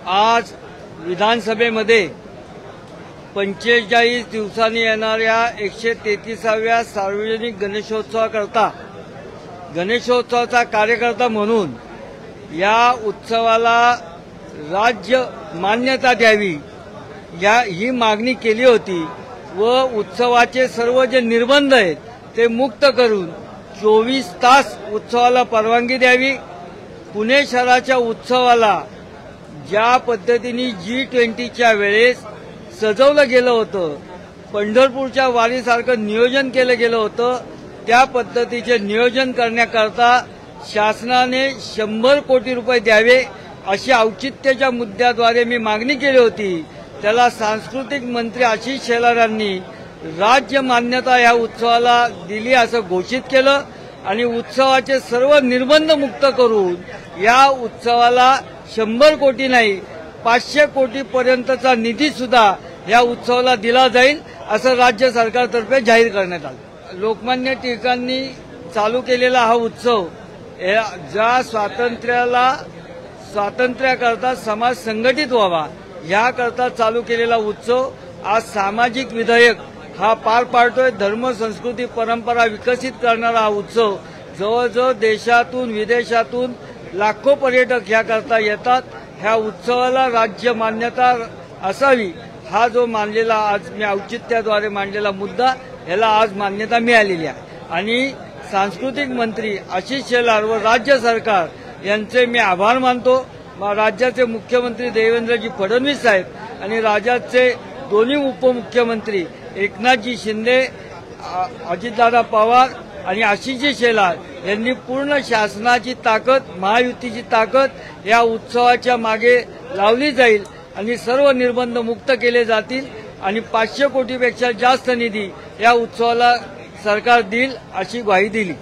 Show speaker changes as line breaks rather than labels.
आज विधानसभेमध्ये 45 दिवसांनी येणाऱ्या 133व्या सार्वजनिक गणेशोत्सवाकरता गणेशोत्सवाचा कार्यकर्ता म्हणून या उत्सवाला राज्य मान्यता द्यावी ही मागणी केली होती व उत्सवाचे सर्व जे निर्बंध आहेत ते मुक्त करून 24 तास उत्सवाला परवानगी द्यावी। पुणे शहराच्या उत्सवाला ज्या पद्धतीने G20च्या वेळेस सजवलं गेलं होतं, पंढरपूरच्या वारीसारखं नियोजन केलं गेलं होतं, त्या पद्धतीचे नियोजन करण्याकरता शासनाने 100 कोटी रुपये द्यावे अशी औचित्याच्या मुद्द्याद्वारे मी मागणी केली होती। त्याला सांस्कृतिक मंत्री आशिष शेलार यांनी राज्य मान्यता या उत्सवाला दिली असं घोषित केलं आणि उत्सवाचे सर्व निर्बंध मुक्त करून या उत्सवाला 100 कोटी नाही 500 कोटी पर्यंतचा निधी सुद्धा या उत्सवाला दिला जाईल असं राज्य सरकारतर्फे जाहीर करण्यात आलं। लोकमान्य टिळकांनी चालू केलेला हा उत्सव ज्या स्वातंत्र्याकरता समाज संघटित व्हावा याकरता चालू केलेला उत्सव आज सामाजिक विधेयक हा पार पाडतोय। धर्म संस्कृती परंपरा विकसित करणारा हा उत्सव जवळजवळ देशातून विदेशातून लाखो पर्यटक याकरता येतात। ह्या उत्सवाला राज्य मान्यता असावी हा जो मानलेला आज मी औचित्याद्वारे मांडलेला मुद्दा याला आज मान्यता मिळालेली आहे आणि सांस्कृतिक मंत्री आशिष शेलार व राज्य सरकार यांचे मी आभार मानतो। राज्याचे मुख्यमंत्री देवेंद्रजी फडणवीस साहेब आणि राज्याचे दोन्ही उपमुख्यमंत्री एकनाथजी शिंदे, अजितदादा पवार आणि आशिषजी शेलार यांनी पूर्ण शासनाची ताकद, महायुतीची ताकद या उत्सवाच्या मागे लावली जाईल आणि सर्व निर्बंध मुक्त केले जातील आणि 500 कोटीपेक्षा जास्त निधी या उत्सवाला सरकार देईल अशी ग्वाही दिली।